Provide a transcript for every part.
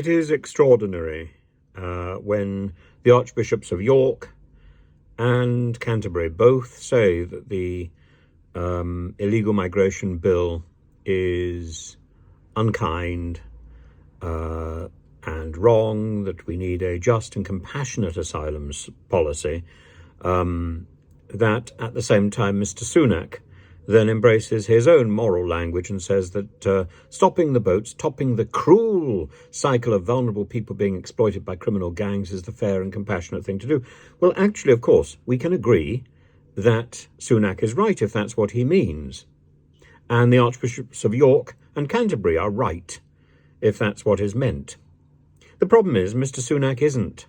It is extraordinary when the Archbishops of York and Canterbury both say that the illegal migration bill is unkind and wrong, that we need a just and compassionate asylum policy, that at the same time Mr. Sunak then embraces his own moral language and says that stopping the boats, stopping the cruel cycle of vulnerable people being exploited by criminal gangs is the fair and compassionate thing to do. Well, actually, of course, we can agree that Sunak is right if that's what he means. And the Archbishops of York and Canterbury are right if that's what is meant. The problem is Mr. Sunak isn't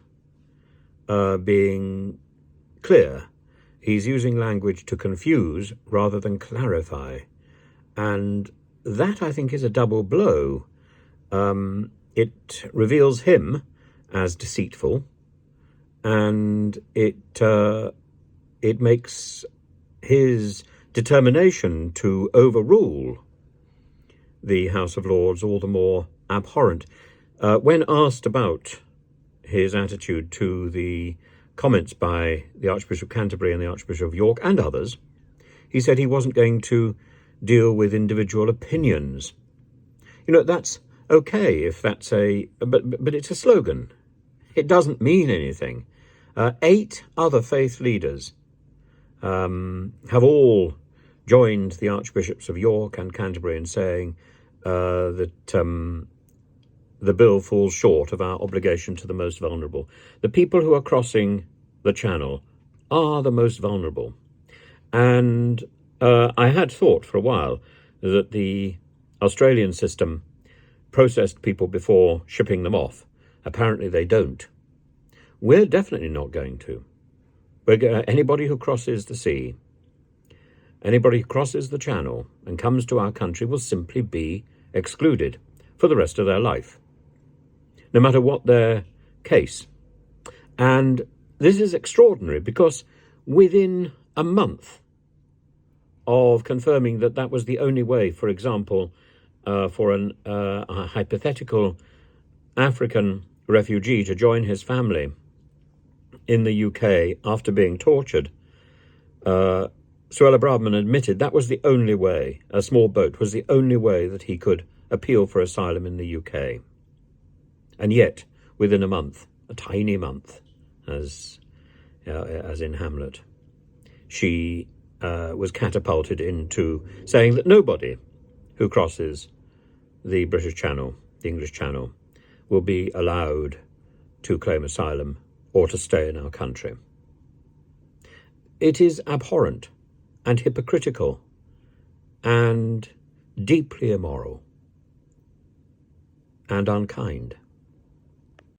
being clear. He's using language to confuse rather than clarify. And that, I think, is a double blow. It reveals him as deceitful, and it makes his determination to overrule the House of Lords all the more abhorrent. When asked about his attitude to the comments by the Archbishop of Canterbury and the Archbishop of York and others, he said he wasn't going to deal with individual opinions. You know, that's okay if that's but it's a slogan. It doesn't mean anything. 8 other faith leaders have all joined the Archbishops of York and Canterbury in saying that the bill falls short of our obligation to the most vulnerable. The people who are crossing the Channel are the most vulnerable. And I had thought for a while that the Australian system processed people before shipping them off. Apparently they don't. We're definitely not going to. Anybody who crosses the sea, anybody who crosses the Channel and comes to our country will simply be excluded for the rest of their life, no matter what their case. And this is extraordinary because within a month of confirming that that was the only way, for example, for a hypothetical African refugee to join his family in the UK after being tortured, Suella Braverman admitted that was the only way, a small boat was the only way that he could appeal for asylum in the UK. And yet, within a month, a tiny month, as in Hamlet, she was catapulted into saying that nobody who crosses the British Channel, the English Channel, will be allowed to claim asylum or to stay in our country. It is abhorrent and hypocritical and deeply immoral and unkind.